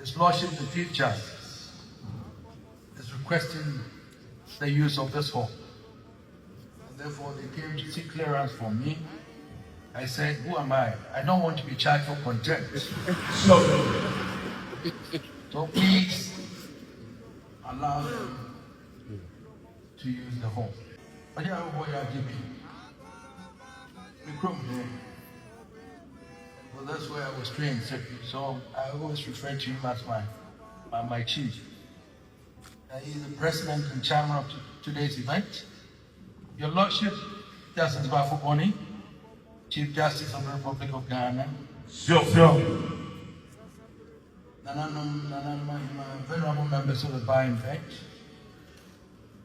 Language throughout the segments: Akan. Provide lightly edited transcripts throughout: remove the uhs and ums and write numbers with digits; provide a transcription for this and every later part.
His Lordship the Chief Justice is requesting the use of this hall. And therefore, they came to seek clearance from me. I said, who am I? I don't want to be charged for contempt. So please allow them to use the hall. But yeah, boy, well, that's where I was trained, so I always refer to him as my chief. He's the president and chairman of today's event. Your Lordship, Justice Bafo, Chief Justice of the Republic of Ghana. Sure. My venerable members of the Paimon bench,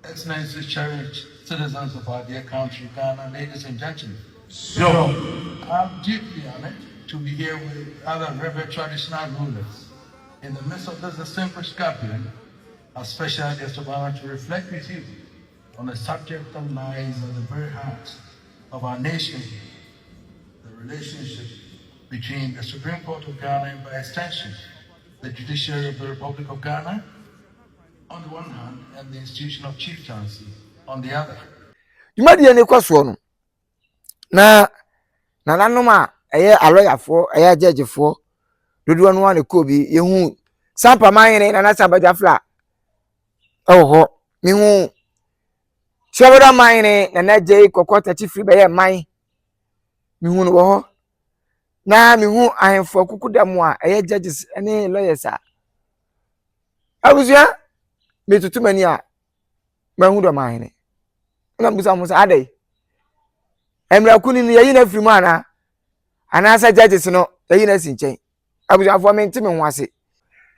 Excellencies, cherished citizens of our dear country, Ghana, ladies and gentlemen. Sure. I'm deeply honored to be here with other reverend traditional rulers in the midst of this distinguished gathering, a special guest of honor to reflect with you on a subject that lies at the very heart of our nation, the relationship between the Supreme Court of Ghana and, by extension, the Judiciary of the Republic of Ghana on the one hand and the institution of chieftaincy on the other. You might be any question. Na nanoma a lawyer for a judge for do one one Kobe, you Sampa mine and Asaba flat. Oh, me who Shabada mine and Agyei Kokota chief by mine. Me who know. Na me who I am for Kukudamwa, a judges any lawyers. I was ya me to too many my who mine. And I'm almost a day. Emra kuni ya yina free mana anasa judges no yina sinchen abuja for me ntime nwase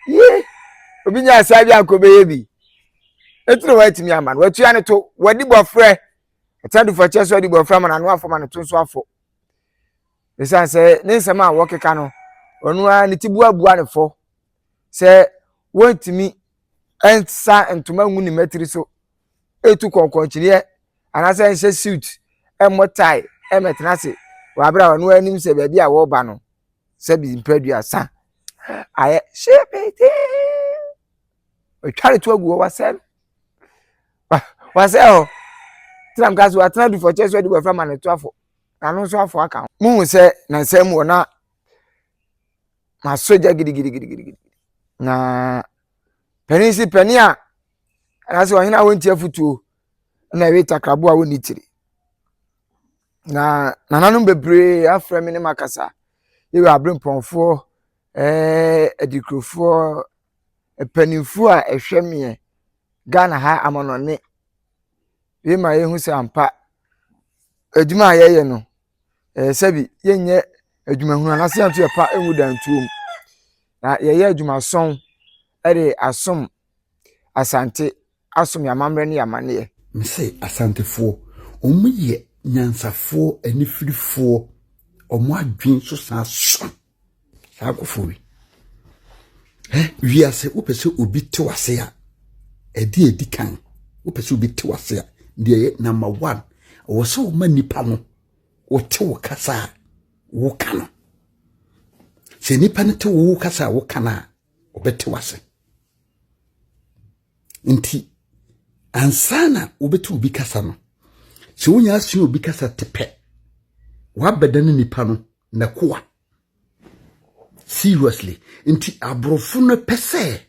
ye obinya asabi ankobe bi eturo wait me aman watu ane to wadi bofre atadu for cheso wadi bofre man anu afo man to so afo esan se ne nsema a wokeka no onu a ne tibu abu ane fo se wontimi ensa entuma ngu ni metri so etu konkonchire anasa ense suit emotai emetenase wabra wanu anim se bia a wo ba no se bi mpadua sa aye shepete o tware to agu wasel wasel tram gas wa tran du for chest we di we from an to afo anu so afo aka mu se na nsem wo na ma soja gidi na penisi penia anase wo hina wonti afutuo na we takrabo a woni tiri na nananum bebre afra me ne makasa yewe abremponfo edikrofo epanimfo a ehweme Ghana ha amonone we ma yehu se ampa adwuma ayeye no sabi yenye adwuma hunu na se anto epa enwu dantuom na yeye adwuma son ere asom asante asom yamamre ne yamane me say asantefo omuye nyansafo anifirifo omo adwen so so akofo wi ase wopese obi te wase a edi kan wopese obi te wase a de number 1 wo so ma nipa no wo te wo kasa wo kana se nipa ne te wo kasa wo kana obete wase nti ansana obete obi kasa no se wonya asu obi kasa tepe wabeda ne nipa no na koa seriously nti abrofo no pese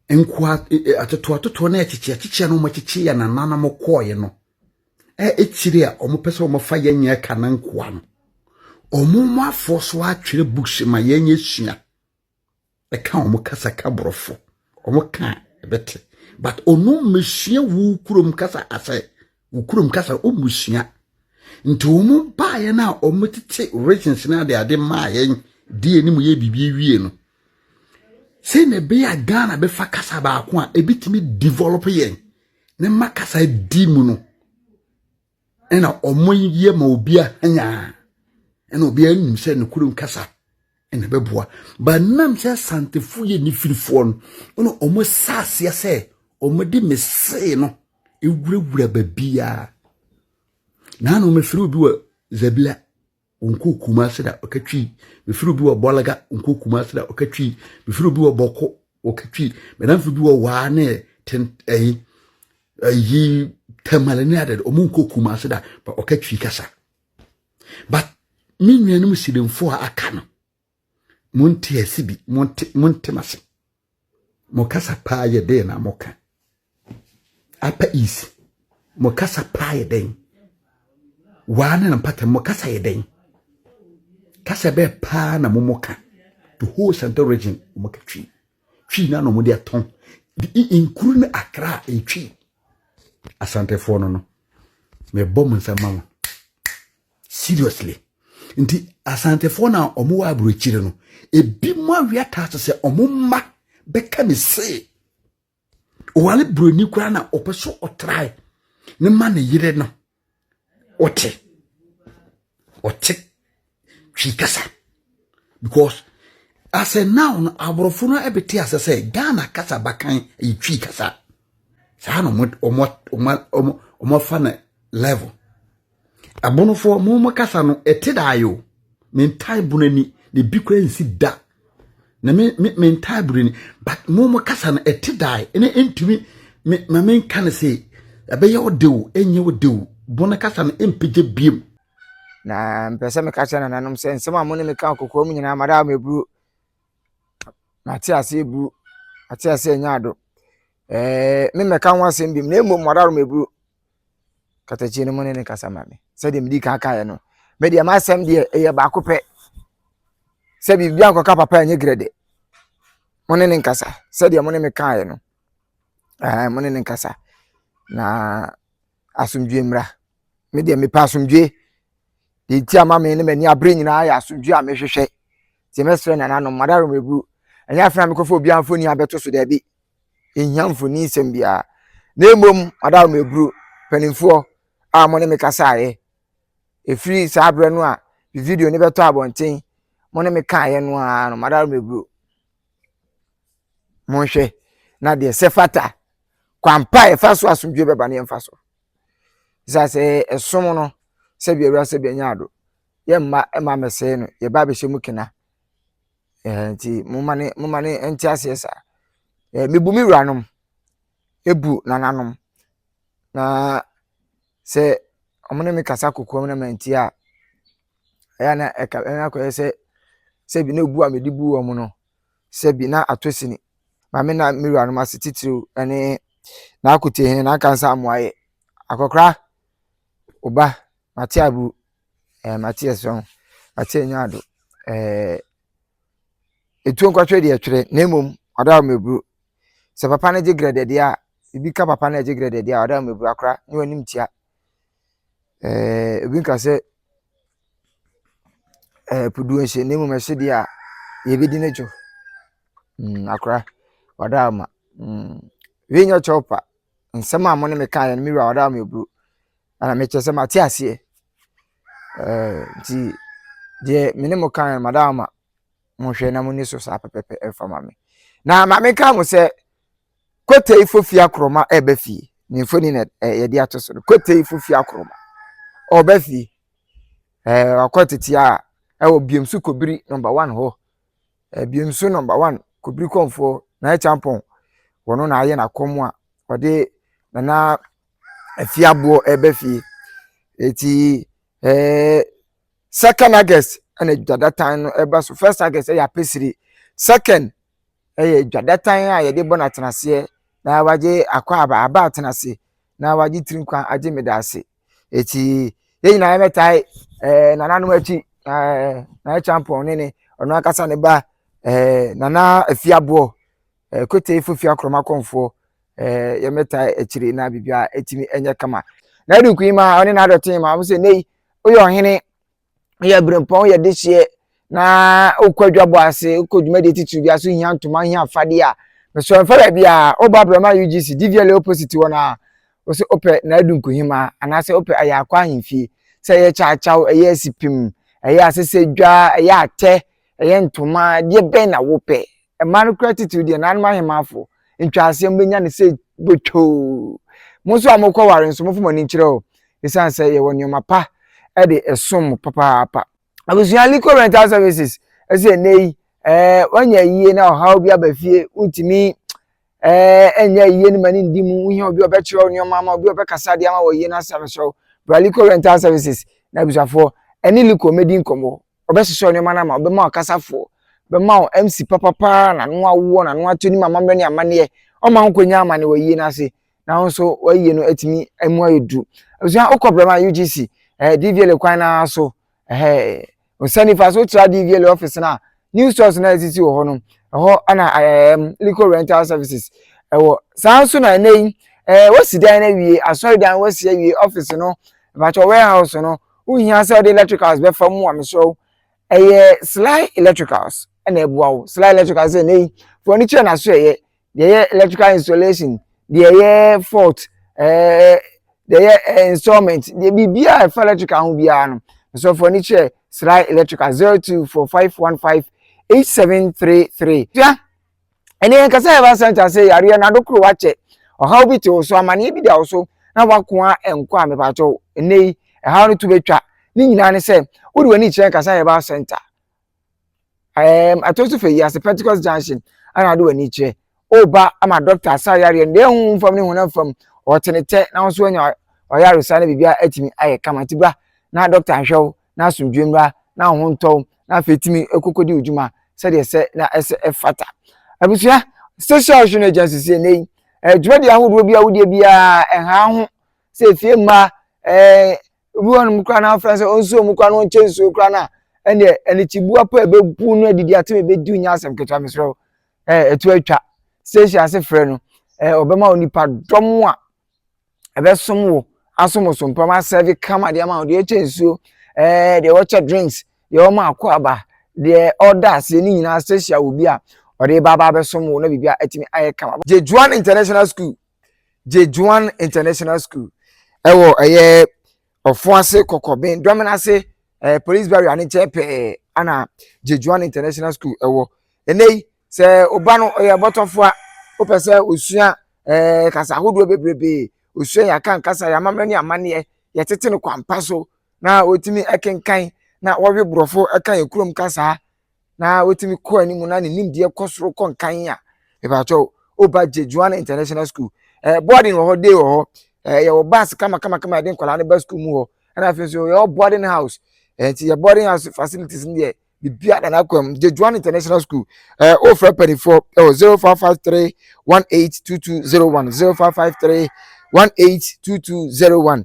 enkwa atoto na echiche no machiche ya nanana mokoye no echire a omopese omofa yenya kana nkwa no omo afo so atwere books ma yenya sua eka omokasa ka brofo omoka bete but onu mesua wu kurom kasa ase ukurum kasa omusua nti omu baaye na omutete regions na de maaye die enimu ye bibie wie no se ne be ya Ghana be fa kasa ba ko a ebitimi develop yen ne makasa di mu no ena omoye ma obi anya ena obi anim se ne kurum kasa ena beboa ba nam se santefu ye ni firifo no ono omo sase ya se omodi mese no ewurawura babia na no mefiri obi wa zabila unku kumase da okatwi mefiri bi wo bolaga unku kumase da okatwi mefiri bi wo boko okatwi menamfiri bi wo wa ne ten yi tamalani ada omunku kumase da ba okatwi kasa but minnuanum sidemfo aka no monte asibi monte mase mokasa pa ye de na moka apa easy mokasa pa ye den wane na pata mokasa ye den kasa be pa na momoka the whole central region moka twi na no mode aton inkuru na akra twi asantefo no me bom nsama seriously nti asantefo na omo wa abrochire no ebi mo awiata se omo ma beka me se wale broni kura na opeso otrai ne ma ne yire no ote chikasa because as a now abrofo no ebeti asese Ghana kasa bakan e chikasa sa no omo fa na level abonofo mo kasa no etidayo mentai bunani de bikwa nsi da na mentai bunani but mo kasa no etidai ene entumi ma men kan se abeya odew enye odew bona kasa no empije biem na mpese me kasa na nanom se nsema mo ne me kan kokoro mu nyina mada mebru na ti ase ebru ati ase nyaado me me kan wasem biem na emo mada mebru katachi ne mo ne kasa ma me se de mdi kan kan no me de ma sem de eye ba ko pe se bi bia ko ka papa enye grade mo ne kasa se de mo ne me kan no mo ne kasa na asumdwe mra me de me pa asumdwe de ti ama me ne mani abre nyina ya asumdwe a me hwehwe ti me sre na no madaro mebu enya afra me kofo obi amfoni abeto so da bi enyamfoni sem bia na emom madaro mebu panimfo a mo ne me kasa aye efiri sabre no a video ne beto abonten mo ne me kan aye no a no madaro mebu mo hwe na de sefata kwampa e faso asumdwe beba ne emfaso zase esom no se bi ewura se bi nyaado ye ma mese no ye ba be hye mukina nti mumane enti asesa mebu mi wuranom ebu nananom na se omone me kasa kokko na manti a ya na eka ko se bi na obu a medi bu wo mu no se bi na atosini ma me na mi wuranom asetitiru ene na Akutehene na kansa amoaye akokra oba matiabu matieson atienyaado etu nkwatwe de atwere na emom oda mebru se papa na je grade de a ibi ka papa na je grade de a oda mebru akra ni wanim tia ebi nka se pudu enhye na emom ehye de a ye bedi nejo akra oda ma we nyo chopa nsema mo ne me kan ya mi wura oda mebru ana me chese matiasie ti de minimo kan madama mo hwe na mo ni so sa pepepe efama me na ma me kan mo se kote ifofia kroma ebefi ni foni na ye de atoso kote ifofia kroma obefi akoteti a ewo biemsu kobiri number 1 ho biemsu number 1 kobiri konfo na champon wono na aye na komo a ode na afiabo ebefi eti second August and jwadatan no eba so first August ya pesiri second jwadatan a ye de bona tenase na waje akwa aba tenase na waje trinkwa aje medase eti ye na emetai nananu achi na champion ne ono akasa ne ba nana afiabo kote ifofia kroma konfo ye metai echire na bibia etimi enye kama na edu ima oni na adotin ma mo se nei oyo hene ye brempon ye dehye na okwadwabo ase okodwuma de titu bia so hia ntoma hia afade a me so mfara bia oba brema UGC DVL opposite wona o se ope na edu ima ana se ope aya akwa himfie se ye chaachao eye sipim eye asese dwa eye ate eye ntoma de ben na wope e man gratitude na anma hemafo ntwaase mbenya ne se bocho muso amokwa waren so mofo mani kire o isan say ye wonyoma pa e de esom papa abusua liquor rental services ese nei wanya yie na how bi abafie untimi enya yie ni mani ndimu uhi obi obekire onyoma ma obi obekasa de ama wo yie na sam so liquor rental services na abusafo eni liquor medi nkomo obesese onyoma na ma obema okasafo bema MC papa na no awo na no atoni mama mre ne amane o ma nkonya amane wo yie na se na nso wo yie no atimi emu ayedu abusua okobrema UGC DVL kwan na so osani fa so tra DVL office na new stores na exist wo hono ho ana liquor rental services wo sanso na nei wasi dan na wie asori dan wasi wie office no ba cho warehouse no uhia se the electricals be fam wa meso Sly Electricals na ebuawo Sly Electricals nei furniture na so the electrical installation the fault the installment the bibia for electrical ho bia no so furniture Sly Electrical 0245158733 ya ene nkasa ya Asantehene say yare na dokuru wache ohaw bi te so amane bi da so na wakoa enko a mepacho nei ehaw no to betwa ni nyina ne say wodi wani kire nkasa ya Asantehene atosu fe ya Pentecost Junction ana do wani kire oba ama doctor sa yare ne hu fam ne hu na fam otenete na so anya oyare sa na bibia atimi aye kamatibra na doctor ahwew na asumdwemra na ho ntom na fetimi ekokodi ujuma se de se na ese efata abusua social action agency se nei dwedi ahodo bia wodi bia enha ho se fie ma obi won mkra na afra se onso mkra no nchenso kra na ene chibua pa ebebu no adidi ateme bedi unya asem ketwa mesro etu atwa station ase frɛ no obema onipa dom a ebesom wo asomoso mpama serve kama de ama de chensuo de watch drinks de o ma akwaba de orders ni nyina station obi a ode baba besom wo na bibia atimi aye kama Jejuan International School Jejuan International School ewo ofuase kokoben dominase police barrier ani chepe ana Jejuan International School ewo enei se oba no botofo a opese osua kasa hodo bebrebe osua ya kan kasa ya mamani amane ye tete no kwampa so na otimi ekenkan na wowe brofo ekan ekurom kasa na otimi ko animu na nimdie kosoro konkan ya ebacho oba Jejuan International School boarding wo dey wo ye wo bus kama dey nkwala ne bus school mu ho na fe so your boarding house ti your boarding house facilities there bibia na akwam Jejuan International School offer penny for 0553 182201 0553 182201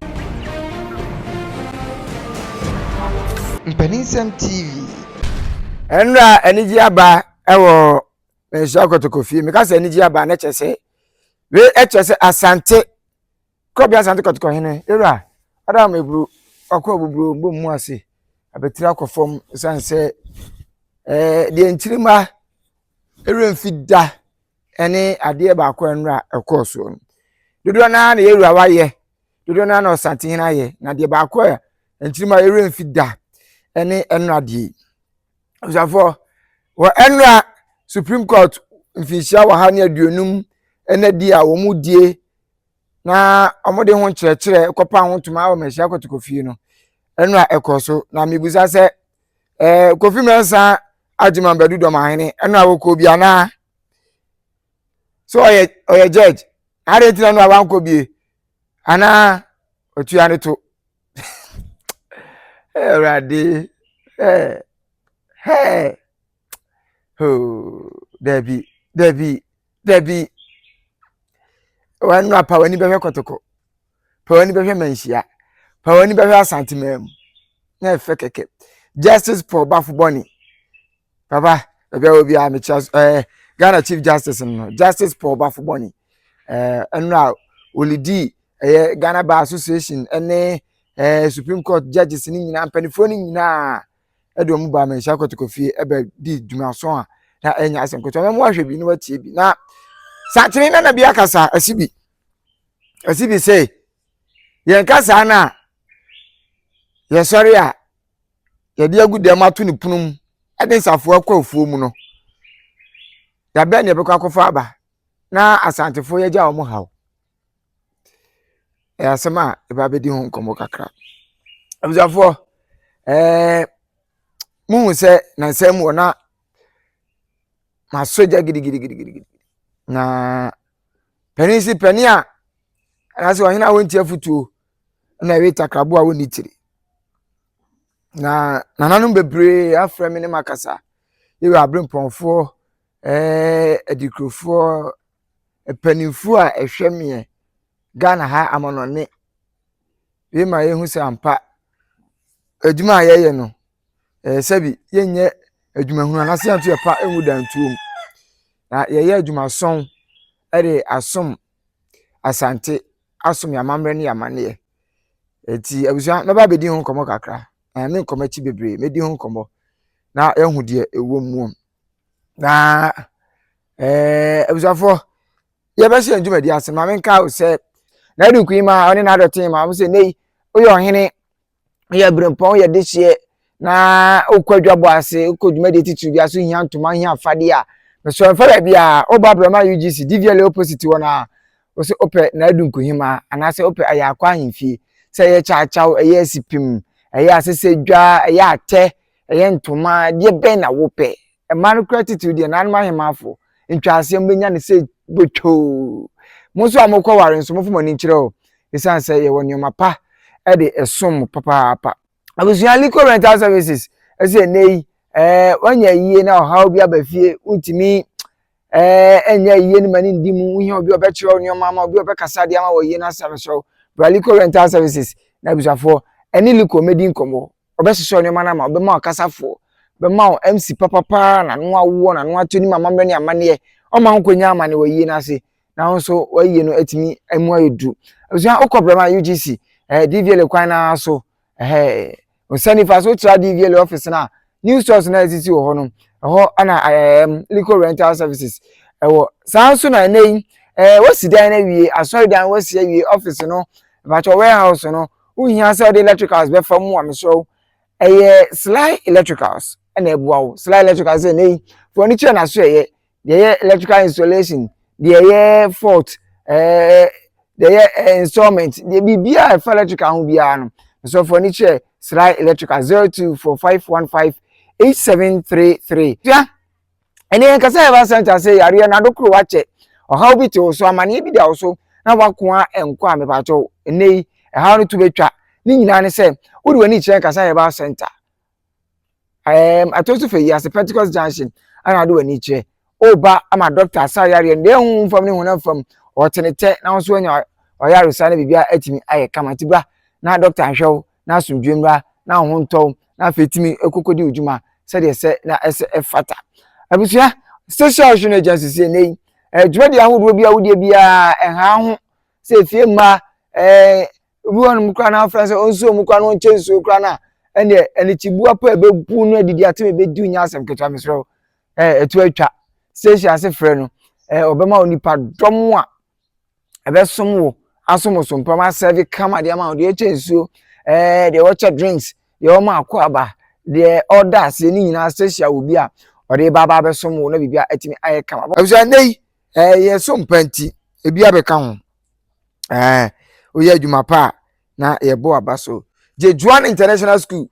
Mpaninsem TV enra eniji aba ewo nshakotokofie mekasa eniji aba na chese we echese Asante kobia Asante kotokofie era adam ebru akwa bubru mbom ase abetira akofom sanse de ntirima eremfida ene ade ba akwa enra ekoso no dodo na yeru awaye dodo na Asantehene aye na de ba akwa ntirima eremfida ene enra de osafo wo enra Supreme Court mfishia wa ha ne aduonum ene di a wo mudie na omode ho kyerɛkyerɛ kopa ho tuma wo mehia kotokofie no enra ekoso na mebusa se Kofi Mensa Agyei bedu Dormaahene enra wo ko bia na so oye judge are tina no awan ko bie ana otua ne to rade Debbie wanwa pawani behwe kotoko pawani behwe manhia pawani behwe Asantehene na efe keke Justice Paul Bafuboni baba ebe obi a mechas Ghana Chief Justice no Justice Paul Bafuboni enra olidi Ghana Bar Association ene Supreme Court judges ni nyina mpanifo ni nyina edom ba manhia kotokofie ebe di dwumaso a na enya asenkoto na mo ahwe bi ni watie bi na Satini na bia kasa asibi say yen kasa na ye sorry a ye de agudem atu ni punum eden safo akwa ofuo mu no ya be ne be kwa kofa aba na asantefo ye ja omo hawo asema e ba be di ho nkomo kakra abuzafo mu se na nsem wo na ma soja gidi na penisi penia na se ohina wonti afutuo na we takrabo a woni tiri na nananum bebre afra me ne makasa yewe abremponfo edikrofo epanimfo a ehweme Ghana ha amonone we ma yehu se ampa adwuma ayeye no sabi yenye adwumahunu anase anto ye pa enwu dantuom na yeye adwuma son ere asom asante asom yamamre ne yamane eti abusua meba bedi ho komo kakra me komo chi bebre medi ho komo na ehu de ewo mu na abusafo ye be se adwuma di ase ma me nka o se na du kuima oni na dotin ma mo se nei oyo ohene ye brempon ye dehye na okwadwabo ase okodwuma de titu bia so hia ntoma hia afade a me so fa bia obabrama UGC DVL opposite wona o se ope na adu nkuhima anase ope ayakwa ahemfie se ye chaachao ye sipim ye asesedwa ye ate ye ntoma de ben na wope e man gratitude de nanma hemafo ntwaase mbenya ne se botwo muso amokwa waren so mofo mani kire o esan se ye woni mapa e de esom papa abusuan liko rental services ese nei wanya yie na ohaw bia bafie untimi enya yie ni mani ndimu uhi obi obekire onyo mama obi obekasa de ama wo yie na samso liko rental services na abusafo eni liko medi nkomo obesese onyo mana ma obema okasafo bema MC papa na no awo na no atoni mama mre ni amane o ma nkonya amane wo yie na se na nso wo yie no atimi emu ayedu abusuan okobrema UGC DVL kwan na so Osani faso tra DVL office na new stores na exist wo hono ho ana liquor rental services wo sanso na nei wasi dan na wie asori dan wasi wie office no but warehouse no uhia se the electricals be fam wa me so Sly Electricals na ebuawo Sly Electricals nei furniture na so ye electrical installation the fault the installment the bibia electrical ho bia no so furniture Sly Electrical 0245158733 ya ene kasa ya Asantehene say yare na dokro wache ohaw bi te so amane bi da so na wakoa enko a mepacho nei ehaw no to betwa ni nyina ne say wodi wani kire kasa ya Asantehene atosu fe ya Pentecost Junction ana do wani kire oba ama doctor sa yare ne hu fam ne hu na fam otenete na so anya oyare sa na bibia atimi aye kamatibra na doctor ahwew na asundwemra na honto na fetimi ekokodi ujuma se de se na ese efata abusua social action agency se nei dwedi ahodo bia wodi bia enha ho se fie ma ruwan mukra na afra se onso mukra no chenso kra na ene chibua pa ebebu no adidi ateme bedu nya asem ketwa mesro etu atwa station ase frɛ no obema onipa dom a ebesom wo asomoso mpama serve kama de ama de chenso the watcher drinks the oma akwaba the orders ni nyina station obi a ode baba besom wo na bibia atimi aye kama abusa nei ye so mpanti ebi abeka ho oye adwuma pa na ye bo abaso Jejuan International School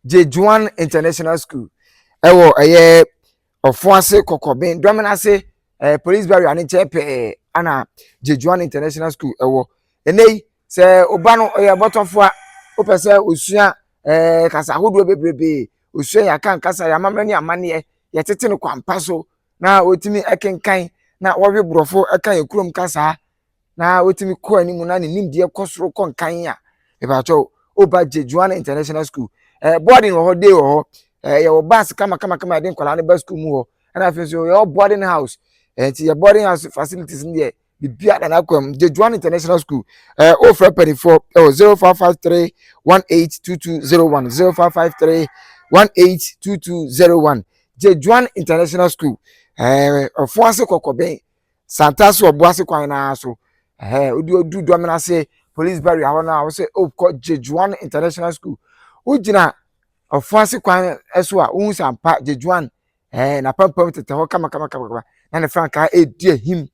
Jejuan International School ewo ofuase kokoben dominase police barrier ani chepe ana Jejuan International School ewo enei se obano oye botofo a opese osua kasa hodo bebrebe osua ya kan kasa ya mamre ni amane ye tete no kwampa so na otimi ekenkan na wowe brofo ekan ekurom kasa na otimi ko animu na nimdie kosoro konkan a ebacho oba Jejuan International School boarding ho dey ho ye bus kama dey nkola ne bus school mu ho na fe so your boarding house ti your boarding house facilities there bibia na akwam Jejuan International School o for penny for 0553 182201 0553 182201 Jejuan International School ofuase kokoben santaso obuase kwan na so odu domina say police barrier ho na we say Jejuan International School ujina ofuase kwan eso a hu sampa Jejuan na pampam tete ho kama na ne franka edi ahim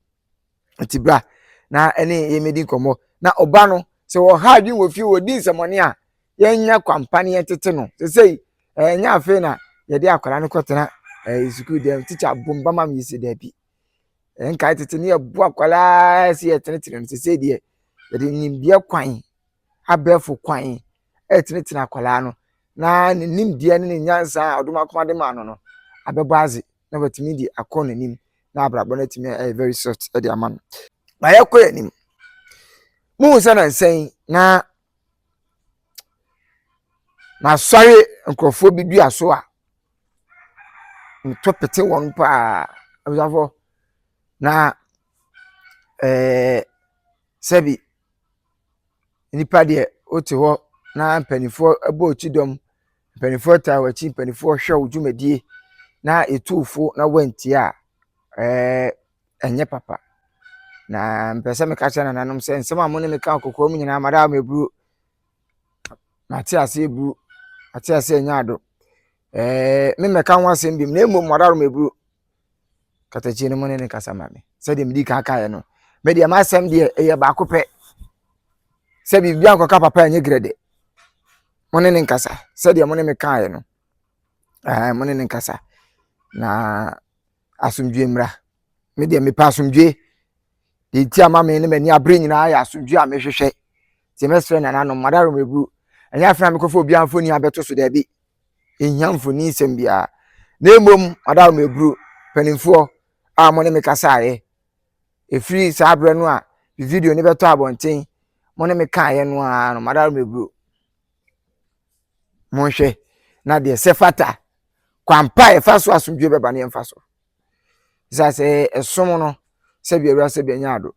atibra na ene ye medi komo na oba no se wo ha adwin wo fi wo din semone a yenya kwampane tete no se sei nya afi na ye de akwara no kotena school dem teacher bomba mam yisi da bi enka tete ne ye bo akwara si ye tene no se de ye de nimbie kwan abefo kwan tene akwara no na nimdie ne nyansa oduma komade ma no abeboaze na batimi di akọ nanim na abrabo na timi very soft e de amano na yakọ anim mu se na nsen na sɔre nkrofo bi dua so a to pete won pa abusafo na sebi nipa de ote ho na mpanifo abo chidom mpanifo ta wachi mpanifo hwe odwumadie na etufo na wanti a enye papa na mpese me ka chana nanom se nsema mo ne me ka kokoro mu nyina mada mebru mate ase ebru ate ase nyaado me me ka ho asem bim na emo mada mebru katachi ne mo ne kasa mame se de mdi ka ka ye no me de ma asem de eye ba kopɛ se bi bia nkoka papa enye grade mo ne nkasa se de mo ne me ka ye no mo ne nkasa na asumdwe mra me de me pa asumdwe de ti ama me ne mani abre nyina ya asumdwe a me hwehwe ti mesre na nanom madaro mebu enya afra me kofo obi amfoni abeto so da bi ehia mfoni sem bia na emom madaro mebu panimfo a mo ne me kasa ye efiri sa abre no a video ne beto abonten mo ne me ka ye no a no madaro mebu mo hwe na de sefata kwampa e faso asumdwe beba ne mfa so se esom no se bi awura se bi nyaado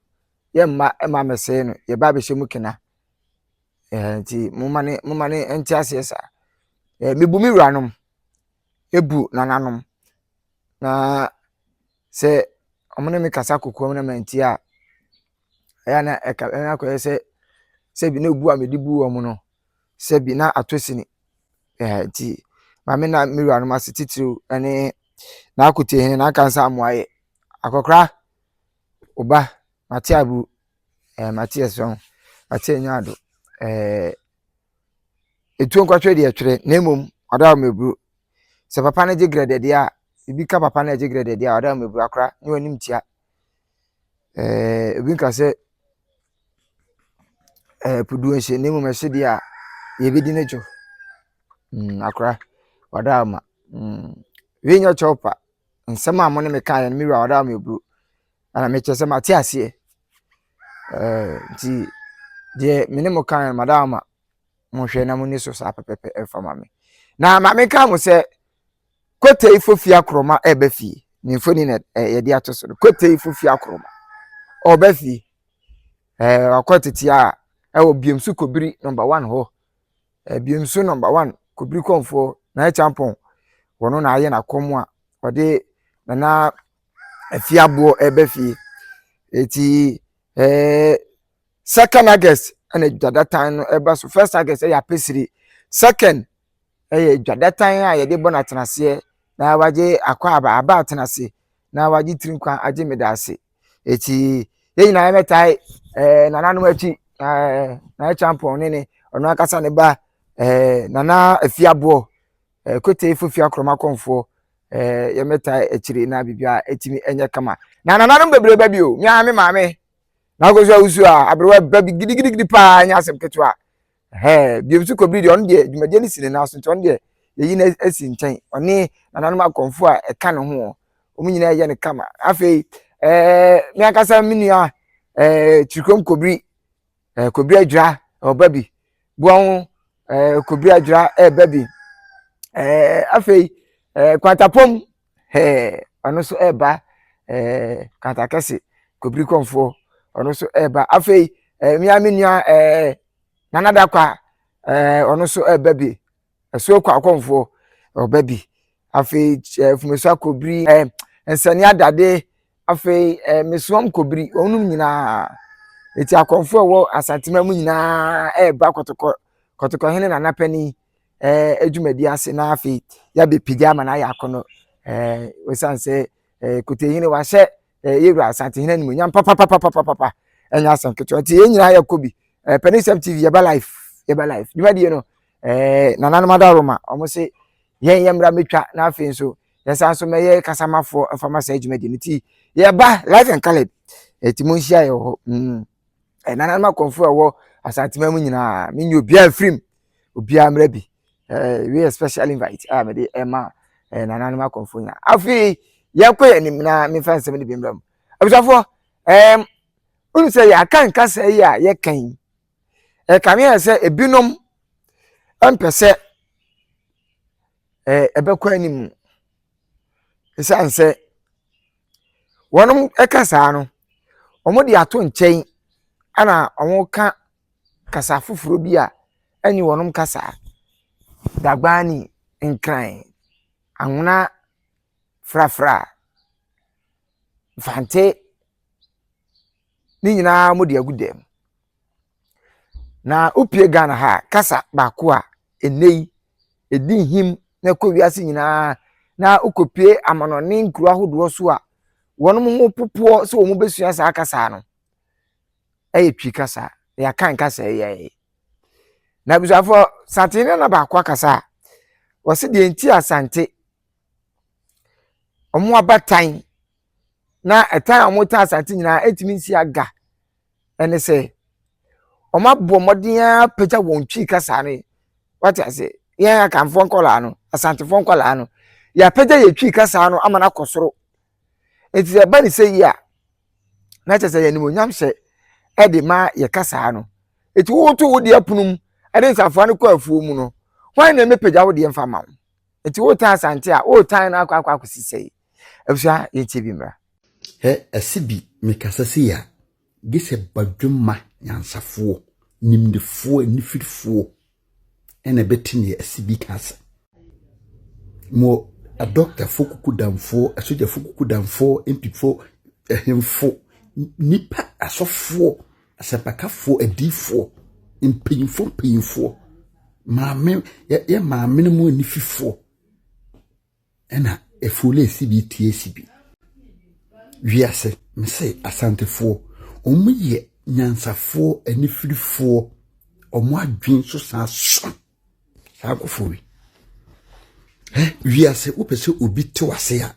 ye ma mese no ye ba be hye mukena nti mo mane enti ase sa mebu mi wuranom ebu nananom na se omone me kasa kokom na manti a ya na eka ko se bi na obu a me di bu wo mo no se bi na atosini nti mame na mi wuranom ase titiru ene na Akutehene na kansa amoaye akokra oba mate abu mate eson mate nyaado etu nkwatwe de etwere na emom ada mebru se papa na jigrede de a ibi ka papa na jigrede de a ada mebru akra ni wanim tia ebi nka se pudu ense na emom ese de a ye bi di nejo akra wada ma we nya chopa nsema mo ne me kan mi wura wada mebru ana me chese mate ase nti de minimo kan madama mo hwe na mo ni so sa pepepe efama me na ma me ka mo se kote ifofia kroma ebe fie ni mfoni na ye de atoso kote ifofia kroma oba fie akotete a wo biemsu kobiri number 1 ho biemsu number 1 kobiri konfo na champon wono na aye na komo a ode na afiabo ebe fie eti second August and that time eba so first August ya pesiri second dwadatan a ye de bona tenase na waje akwa aba atenase na waje trinkwa aje medase eti ye na emetai nananu achi na champion ne ono akasa ne ba nana afiabo kote ifofia kroma konfo ye metai echiri na bibia etimi enye kama na nananu bebrebe bi o nya me maame na go so usu a abrewa babi gidigidi pa nya asem ketwa biemsu kobiri on de dwumadie ni sine na so nti on de yeyi na asi nchen oni nananum akonfo a eka ne ho omunyina ye ne kama afei me akasa minua chikrom kobiri kobiri adwura obabi buon kobiri adwura babi afei kwantapom ono so eba kantakese kobiri konfo ono so eba afei minua nanada kwa ono so baby so kwa konfo baby afei fumeso akobiri ensani adade afei mesuom kobiri onum nyina eti akonfo wo asantema mu nyina eba kotoko hene na napani edwumadi ase na afei ya be pijama na ya akono wesanse Kutehene wa hye yewura Asantehene ni nyam papa enya sanketo ti nyina ya kobi Mpaninsem TV yeba life dwumadi no nananu madaroma omo se yen yemra metwa na afin so yesa so meye kasamafo afama sa adwuma di nti ye ba life and colored etimonhia ye ho nananma konfo ewo asantema mu nyina me nyi obia frim obia mra bi we a special invite me de ema nananma konfo nyina afi ye koye nim na me fa nsem de bi mra mu abusafo unu se ya kan kasa yi a ye kan kame ya se ebinom empese ebekwa anim esanse wonum ekasa no omo de ato nchen ana omo ka kasa fufuro bi a ani wonum kasa dagbani nkran anwuna frafra fante ni nyina mo de agudem na upie Ghana ha kasa baako a enei edi him na kowiase nyina na ukopie amanone nkuru ahodo so a wonum ho popo se wo mo besua sa kasa no twi kasa ya kan kasa ye na bisafo Asantehene na baako kasa wo se de enti Asante omo abatan na etan amota Asante nyina etimi nsi aga ene se oma bo modin pagya won twi kasa ne wati ase ya kanfo nkola no Asantefo nkola no ya pagya ye twi kasa no amana kosoro enti se ba ni se yi a na chese ya ni monyam hye e de ma ye kasa no enti wo to wo de apunum e de nsafo ne kwa afuo mu no hwan na me pagya wo de mfa ma enti wo ta Asante a wo tan na akwa akosisei abusha ye tibi mra asibi mikasasi ya gese badwuma yansafo nimdefo nifirfo ene betini asibi kasa mo a doctor fokuku damfo asoja fokuku damfo empifo ehemfo nipa asofo asapakafo adifo mpanyimfo maame ye maame no mu nififo ena efule asibi tiesibi wiase mse Asantefo omuye nyansafo anifirifo omo adwen so sa akofori wiase upese obi te wase a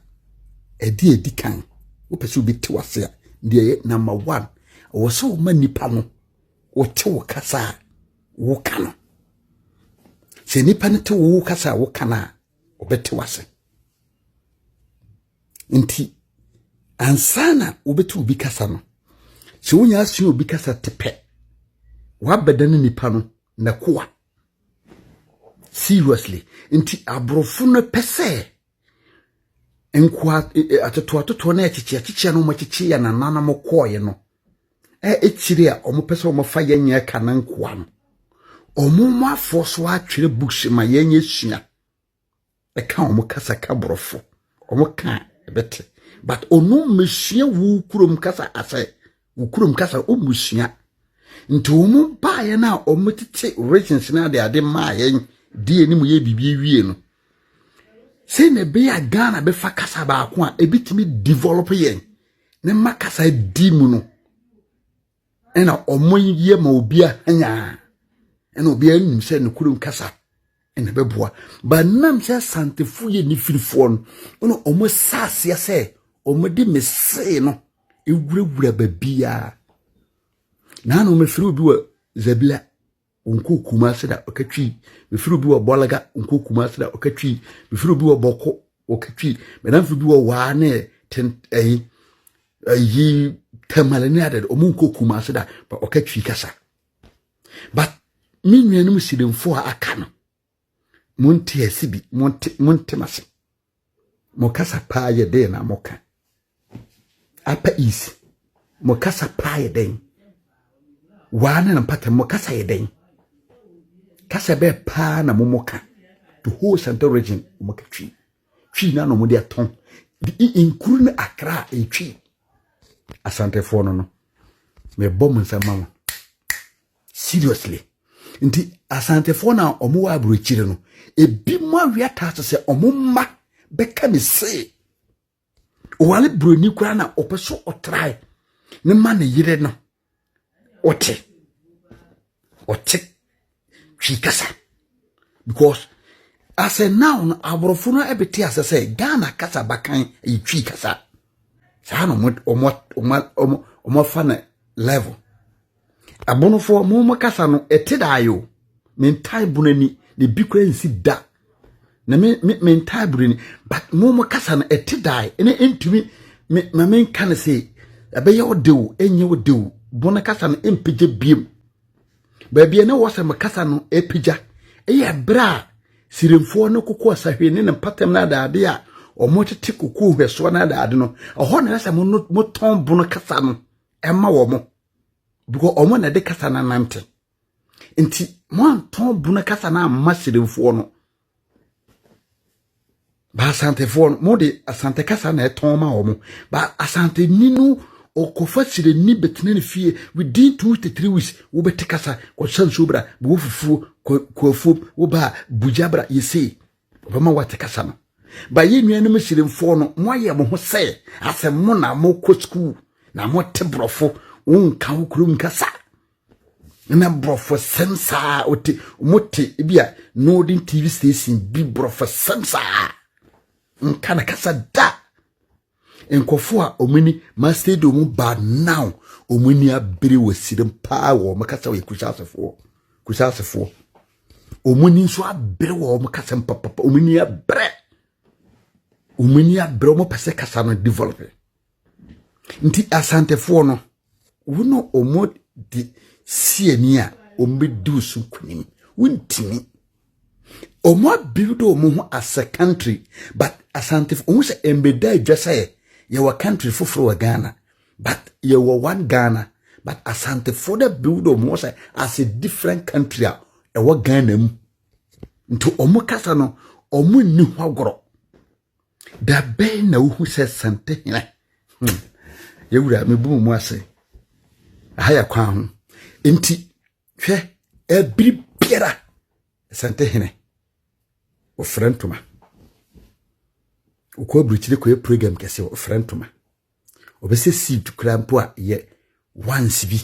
edi kan upese obi te wase a ndiye number 1 wo so ma nipa no wo te wo kasa wo kana se nipa ne te wo kasa wo kana obete wase nti ansana obetu obi kasa no se wonya asu obi kasa tepe wabedane nipa no na koa seriously nti abrofo no pese enkwa atoto na echiche no machiche ya nanana mokoye no echire a omo pese omo fa yenya kana nkwa no omo mafo so atwere books ma yenya sua ka omo kasa ka brofo omo ka ebete but onu mesua wu kurom kasa ase wu kurom kasa o musua ntomu bae na o metete regions na de ade maaye die ni mu ye bibie wie no se ne be ya Ghana be fa kasa ba ko a ebitimi develop yen ne makasa di mu no ena omoye ma obia anya ena obia nim se ne kurom kasa ena beboa ba nam se Asantefo ye ni firifo no ono omo sase ya se omodi mese no ewurawura babia na no mefiri obi wa zabila onko kuma se da okatwi mefiri obi wa bolaga onko kuma se da okatwi mefiri obi wa boko okatwi menamfiri obi wa wane yi tamalani adad omunko kuma se da ba okatwi kasa but minnuanum sidemfo aka no monte asibi monte mase mokasa pa ye de na moka apa is mokasa pa ye den wana na pata mokasa ye den kasa be pa na momoka the whole central region moka twi na no mode aton inkuru na Accra twi Asantefo no me bom nsama seriously nti Asantefo na omo wa abrochire no ebi mo awiata se omo ma beka me se wale broni kura na opeso otrai ne ma ne yire no ote chikasa because I say now abrofo no ebeti ase say Ghana kasa bakan yitwi kasa sa no omo fa na level abonofo mo kasa no etidayo mentai bunani ne bikwa nsi da na mentai bunani but mo kasa no etidai ene entumi ma men kan say abeye odewo enye odewo bona kasa no empije biem ba bia na wo se kasa no epija eye bra siremfo no kokko asahwe ne patam na daade a omotete kokko hweso na daade no oho na se mo ton bono kasa no emma wo mo buko omo na de kasa na nante nti mo ton bono kasa na amma siremfo no ba asantefo no mo de asante kasa na eton ma wo mo ba asante ninu okofa sire ni betene fie within 2 to 3 weeks wo beti kasa ko sansobra bo fufu ko fu wo ba bujabra yesi obama wate kasa no ba ye nuanom siremfo no mo aye mo ho se asem mo na mo ko school na mo te brofo wonka wo kurum kasa na brofo sensa oti mote bia no din TV station bi brofo sensa nka na kasa da enkofo a omani mastedo mu ba now omani abere wasirem pa wo makasa we kusasefo omani nso abere wo makasa papa omani abere mo pese kasa no develop nti asantefo no wono omo di sieni a ombedu su kunim wuntimi omo build omo ho as a country but asantefo omo se embeda adwasa your country for Ghana, but you were one Ghana, but Asante for the build of Mosa as a different country, a what Ghana into Omokasano, Omu knew how grow. The bay no who says Asantehene. You would have me boom was a higher crown. Inti, every piera Asantehene or friend to me. Ukwa bruchile kwa program kese wa friend tuma obese seed krampo a ye once bi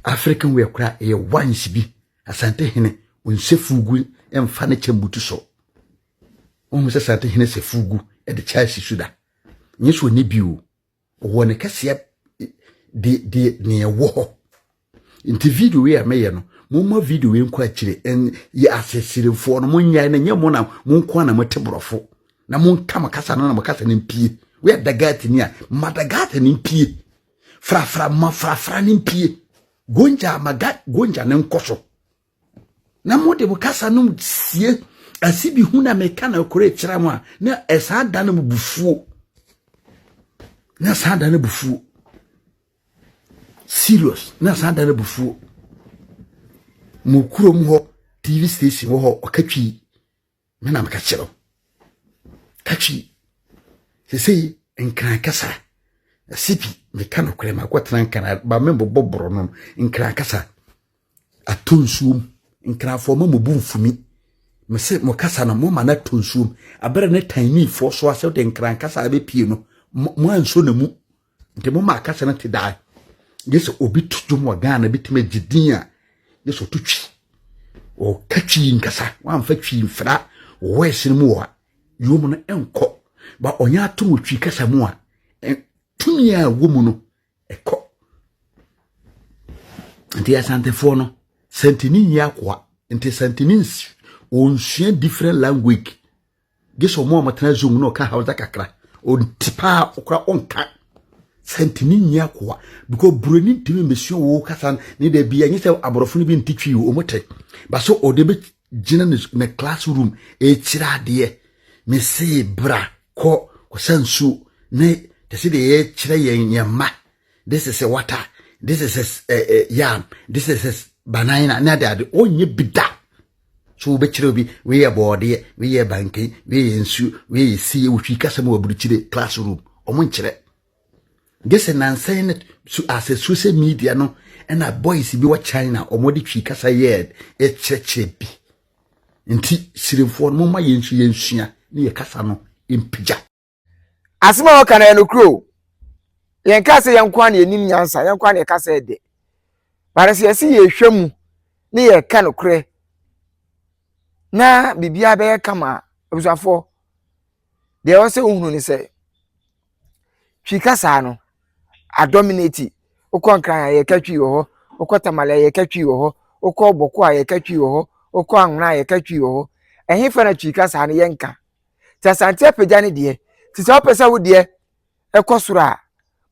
African we kra ye once bi Asantehene onsefugu emfa ne chambutu so onhu se Asantehene sefugu e de chaisi suda nyeso ne bio wo ne kase de ne wo inti video we ameye no mo video we nkwa kire en ye asesirefo no mo nya na nyemo na mo nkwa na motebrofo na mon kama kasa na makasa ne mpie we dagati ni a madagati ne mpie fra ne mpie gonja ne nkoso na mode bukasa no sie asibi huna meka na okore kira mu a na esa da na bufuo na sa da na bufuo serious na sa da na bufuo mu kurom ho TV station ho okatwi me na meka kiro kachi sesi nkran kasa sipi mekano krema kwatran kana ba membo boboro no nkran kasa atonsuum nkran fo mo bumfumi mese mo kasa na mo mana tonsuum abere ne tiny fo so ase de nkran kasa abe pie no mo anso na mu nte mo ma kasa na te dai yeso obi tudum wa Ghana bitime gidin a yeso tutwi o kachi nkasa wa mfa twi mfra wo esene mu wa yomu no enko ba onya to motwi kasa mu a tumia womu no eko nti asantefo no sentini yakwa nti sentinins onsua different language geso mo amatena zoom no ka hausa kakra on tipa okra onka sentini yakwa because broni ntimi mesio wo kasa ne da bia nyese aborofo no bi ntitwi o mote ba so odebe gina ne classroom e kira de me say bra ko sansu ne tese de ye kire yema this is a water this is a yam this is banana na de onye bida so be kire bi we ye bode we ye banki we ye nsu we ye sie wotwi kasam wa burukire classroom omo nkire gese nansen ne so as a social media no na boys bi wa China omo de twi kasa ye e kire bi nti siremfo no ma yensua ni kasa no impija asema o kana no kro yen kasa yen kwa na enim nyansa yen kwa na kasa ede bare se yesi ye hwemu ni ye ka no kre na bibia be kama abusafo de o se ohunu ni se twikasa no a dominate ukonkran ye katwi wo ho ukotamale ye katwi wo ho ukọ boko ye katwi wo ho ukọ anwuna ye katwi wo ho ehin fa na twikasa no ye nka ti asante pagya ne de ti se opesa wo de ekosoro a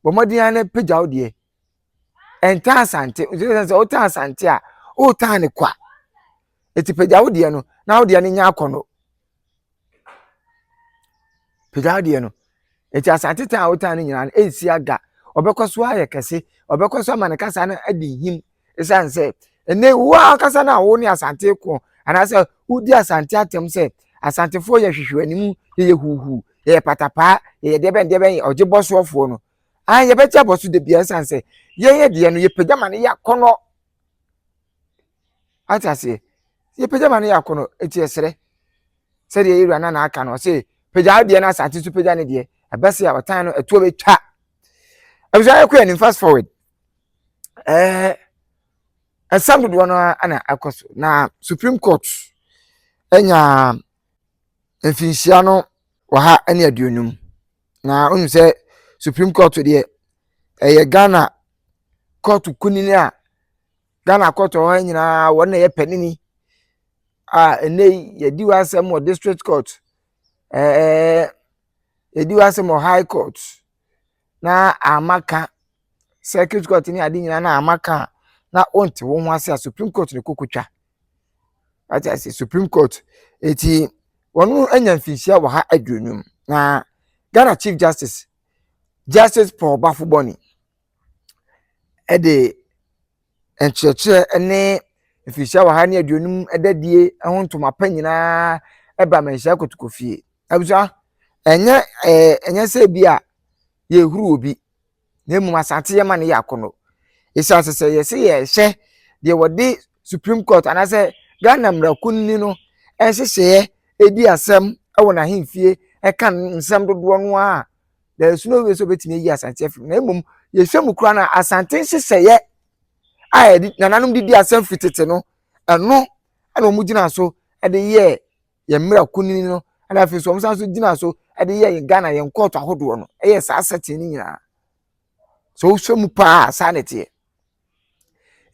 bomodin na pagya wo de enta asante se o ta asante a o ta ne kwa eti pagya wo de no na wo de ne nya akono pagya wo de no eti asante ta wo ta ne nyina ensi aga obekoso aye kese obekoso amanekasa na adi him esanse ene wo akasa na wo ne asante ko anase udi asante atem se asantefo ye hwehwe animu ye huhu ye patapa ye deben oje bosofo no an ye betia boso de bia esanse ye de no ye pagama ne ya kono atase ye pagama ne ya kono eti esere se de yiru ana na aka no se pagya de na asante su pagya ne de ebese ya otan no etuo betwa abusua ekwe ni fast forward asam do no ana akoso na Supreme Court enya mfinhyia no wa ha ene aduonum na onu se Supreme Court de Ghana court kunini a Ghana court ho nyina wona ye panini a ene ye di wasem o district court ye di wasem o high court na amaka circuit court ni adi nyina na amaka na onti wo ho ase a Supreme Court ne kokotwa ati ase Supreme Court eti wonu anya mfinhyia wa ha aduonum na Ghana Chief Justice Paul Bafuboni ede encheche ene mfinhyia wa ha ne aduonum edadie ho ntoma pa nyina eba manhyia kotukofie abuja enye se bia ye huru obi na emu asante ye ma ne yakono isa sese ye se ye hye de wodi Supreme Court anase Ghana mrakunni no ehyehyeye edi asem ewo na hemfie eka nsem dodo no a there is no way so betimi yi asante afim na emum ye hwemu kura na asante hyehyeye a edi nananum didi asem fitete no eno ana omu gina so ede ye mrakunni no ana afi so omsan so gina so ede ye Ghana ye court ahodo no eye sa asete ni nyina so hwemu pa sanete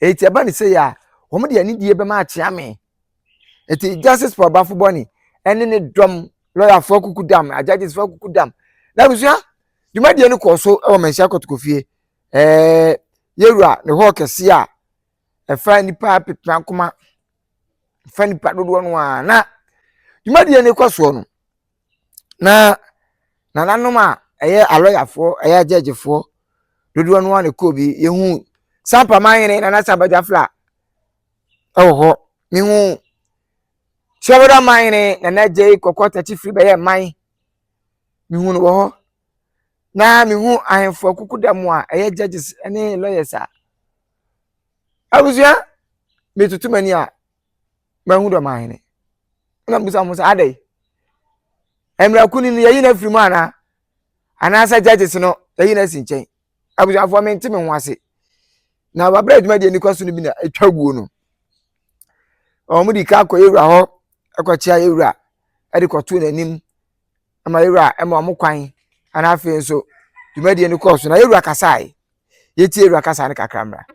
eti aba ni se ya womo de ani die be ma Achiaa me eti Justice for Bafuboni ene ne dom lawyer for kukudam judges for kukudam na busua dwuma de ne koso e wo manhia kotokofie yewura ne ho kese a efa nipa pepran koma fa nipa dodo no a na dwuma de ne koso no na nanom a eye lawyer for eye judge for dodo no a ne ko bi yehu sampa manyene na sabagya fla ho mihu Chobora mine na Agyei kokota chifri be ye man mihu no ho na mihu ahemfo kukudam a eye judges ene lawyers a abusua metutumani a mahu do mine na busa musa adai emra kuni ni yeyi na firi mu ana sa judges no yeyi na sinchen abusua fo me ntime ho ase na babra adwuma de ni kwaso no bi na etwaguo no omudi ka koyewura ho akwachi ayewura ade koto nanim ama yewura ema omkwan ana afi nso dwumadi ni course na yewura kasai yeti yewura kasa ne kakramra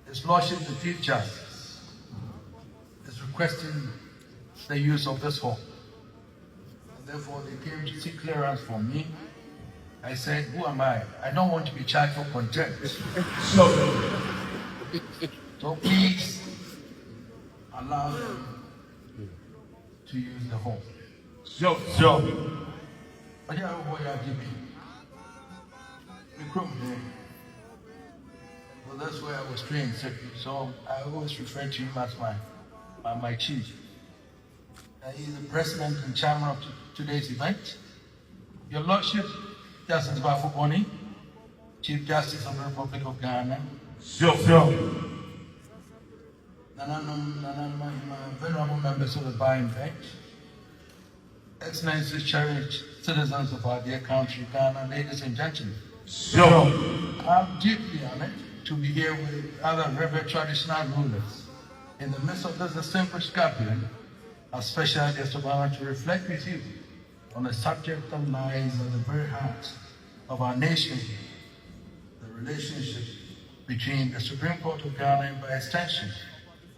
His Lordship the Chief Justice is requesting the use of this hall Therefore, they came to seek clearance from me. I said, who am I? I don't want to be charged for contempt. So please allow them to use the home. Sure. But yeah, boy, well, that's where I was trained, so I always refer to him as my chief. He's the president and chairman of today's event. Your Lordship, Justice Bafo, Chief Justice of the Republic of Ghana. Sure. Venerable members of the bar and bench, Excellencies, cherished citizens of our dear country, Ghana, ladies and gentlemen. Sure. I'm deeply honored to be here with other revered traditional rulers in the midst of this distinguished gathering, a special guest of honor to reflect with you on a subject that lies at the very heart of our nation, the relationship between the Supreme Court of Ghana and, by extension,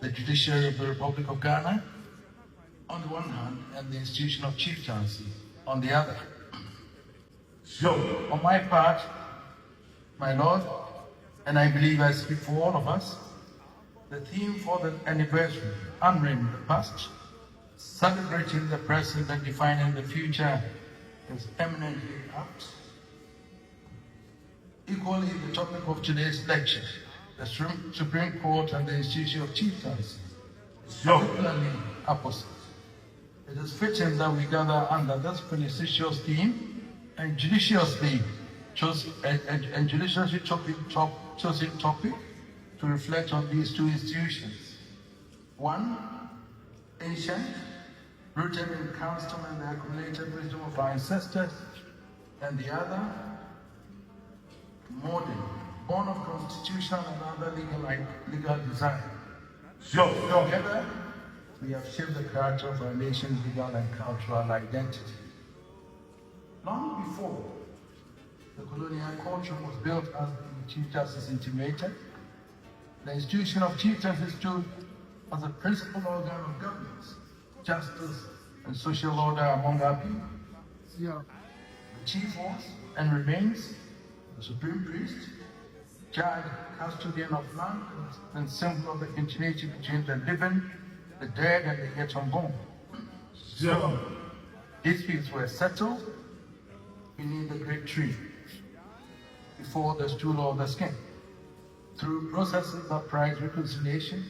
the judiciary of the Republic of Ghana on the one hand and the institution of chieftaincy on the other. Sure. On my part, my Lord, and I believe I speak for all of us, the theme for the anniversary, honoring the past, celebrating the present and defining the future, is eminently apt. Equally, the topic of today's lecture, the Supreme Court and the institution of chieftaincy, is particularly opposite. It is fitting that we gather under this pernicious theme and judiciously chosen topic to reflect on these two institutions. One, ancient, rooted in custom and the accumulated wisdom of our ancestors, and the other, modern, born of constitutional and other legal design. Sure. Together, we have shaped the character of our nation's legal and cultural identity. Long before the colonial culture was built, as the Chief Justice intimated, the institution of chieftaincy stood as a principal organ of governance, justice, and social order among our people. The chief was and remains the supreme priest, judge, custodian of land, and symbol of the continuity between the living, the dead, and the yet unborn. Sure. Disputes were settled beneath the great tree, before the stool of the skin, through processes that prize reconciliation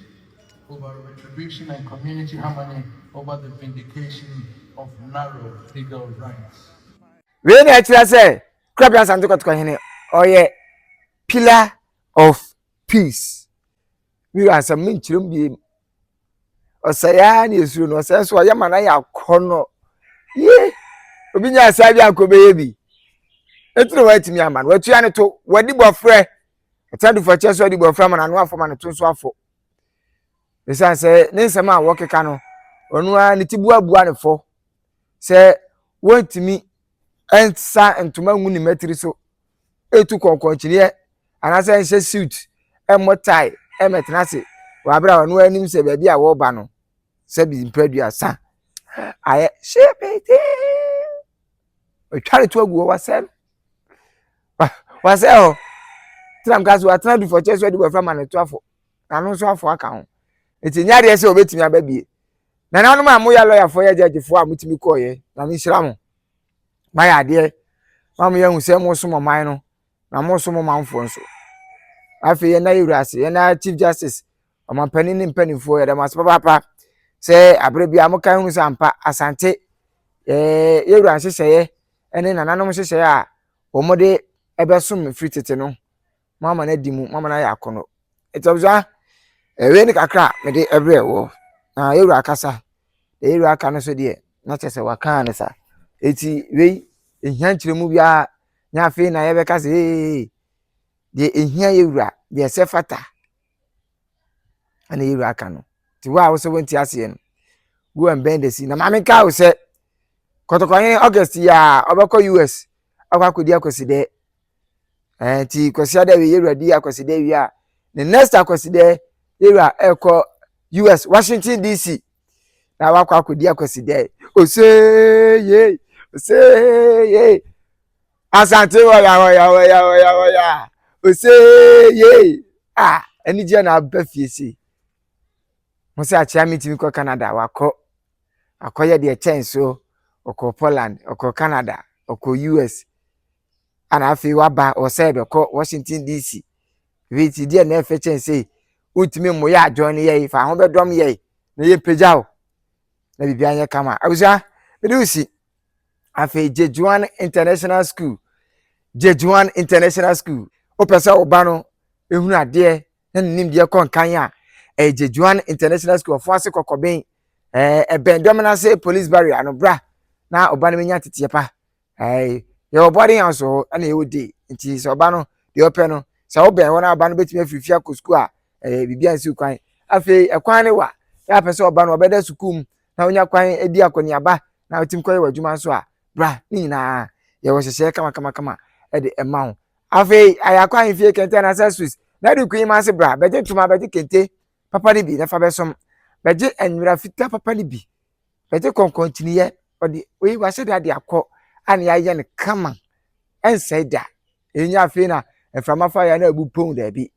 over retribution and community harmony over the vindication of narrow legal rights. We need to say, Krabian Santokotkahene, or a pillar of peace. We are some minchum being. Osayani is you know, says, so I am an aya corner. Ye, Obinya Sabian baby. It's the way to me, man. What you to what the buffet? I tell you for chess or the buffet and one for man to swap. The son say, Ninsama walk a canoe. On one Nitibua Buana for. Say, wait to me and sa and to my winning metriso. A to continue, and as I say, suit, and what tie, and metnasi. Wabra no anim se baby a wo ba no se bi impredua sa aye shepete o tware to agu wasel wasel tram gas wa tram du for church we di from man to afo na no so afo aka ho etinya de se obetimi ababie na na no ma mo ya lawyer for ya judge for amutimi ko ye na mi hira mo ma ya de ma mo ya hu se mo so mo man no na mo so mo manfo nso afi ye na yurase ye na chief justice Mpaninsem ya damas papa say abrebia mo kan hu sampa asante yewura hyehyeye ene nananom hyehyeye a omode ebesom fritete no mama na dimu mama na yakono etobza we ni kakra me de ebre wo na yewura kasa yewura aka no so de na chese waka ne sa eti we ehia nkyeremu bia nya afi na yebe kasa de ehia yewura de sefata ana yiru aka no ti wa wo se wonti ase no go and bend the sea na mama ka wo se kotokonye August ya obekọ US akwakodi akoside ti kwasi da we yiru di akoside wi a the next akoside yiru ekọ US Washington DC na akwakodi akoside ose ye say ye Asante waya say ye any je na bafie si mo say Achiaa meeting ko Canada akoye de chance oko Poland oko Canada oko US ana afi waba o say be ko Washington DC wait there na fe chance utimi mo ya join ye fa ho be dom ye na ye pejao na bibia anya kama abuja me do si afi Jejuan International School Jejuan International School o pesa oba no ehunu ade na nim de kon kan a Jejuan International School of Wase Kokoben ben domina say police barrier no bra na oba no nya tete pa ye obody house ho na ye odi nti so oba no de ope no so oben wona aba no betime afifia ko school a bibia nsi kwan afi ekwan ne wa ya pesa oba no obeda sukum na onya kwan edi akoni aba na otim koye wadwuma so a bra ni nyina ye wo hyehyɛ kama de ema afi ayakwa hifie kente na accessories na du kwin ma se bra beje tuma beje kente papa ni bi na fa besom beje enwura fita papa ni bi beje konkontiniye odi we wa se da de akọ ani aye ne kama ensaida enya afi na eframa fa ya na abu pon da bi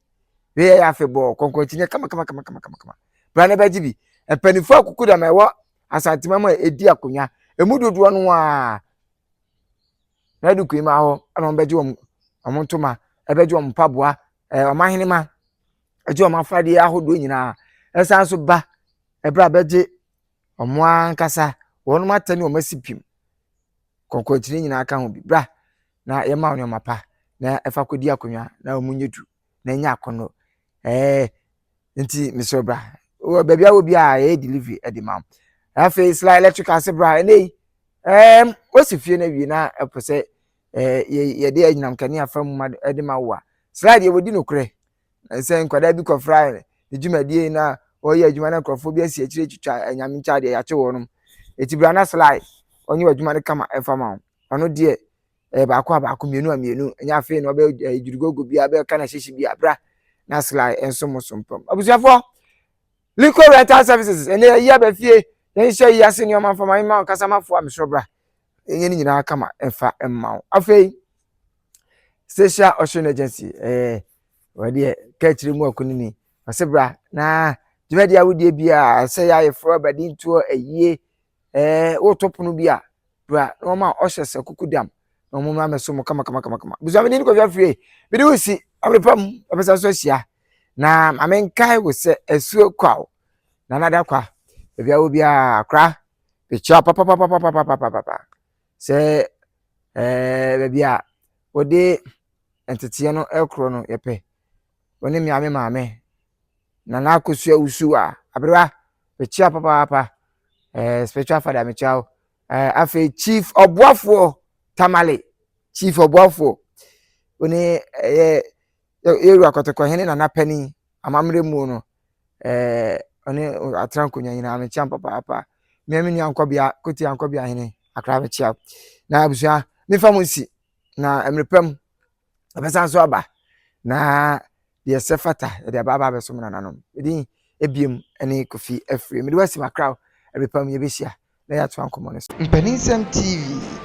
we ya afi bo konkontiniye kama bra na beje bi empanifo akuku da mewo asantemama edi akonya emu dodo no a na du kwin ma ho ana beje omontoma ebeje ompaboa omahene ma eje omafade ahodo nyina esan so ba ebra beje omoa nkasa wonu matani omasipim konkontini nyina aka ho bi bra na ye ma onyo mapa na efa kodi akonwa na omunyedu na nya akono nti miso bra o bebia wo bia e delivery e di mam afa slide electrical se bra nei osifie na wi na epose ye de anyinam kani afam ma de ma wo a slide ye wodi nokure se nkwada bi ko fry de dwumadie na oye adwuma na krofo bi asi akire twitwa anyame ncha de ya che wonum etibra na slide onye adwuma ne kama efama ono de baako mienu nya afi na obe jurugogo bi abe kana hyehyɛ bi abra na slide enso mosompam abusuafo Liko rental services ene ya ba fie yen hye ya se ne o fama Imam kasamafo amshrobra enye ni nyina kama emfa emma afei Special Ocean Agency wadi kachiri mu akunini asebra na dwedi awudie bia se ya yefro badi ntuo ayie wotopono bia bra no ma ohyese kukudam no mo ma meso mo kama buza ni ko via free bi di si abrepam apesa so hia na amenkai wo se asuo kwaw na nada kwa bia wo bia akra Achiaa papa se bia odi entete no ekro no yepe oni miame maame na akosua usu a abrewa Achiaa papa spiritual father me chao afi chief obuafo tamale chief obuafo oni yeru akotoko hene na Panin amamre mu no oni atrankonya nyina me Achiaa papa miame ni ankobia koti ankobia hene akra me chao na abusua me famonsi na emrepam abesan so aba na de sefata de baba be so na nanom edi ebiem ene kofi afre me de wasi makra every pam ye besia na ya to ankomo ne Mpaninsem TV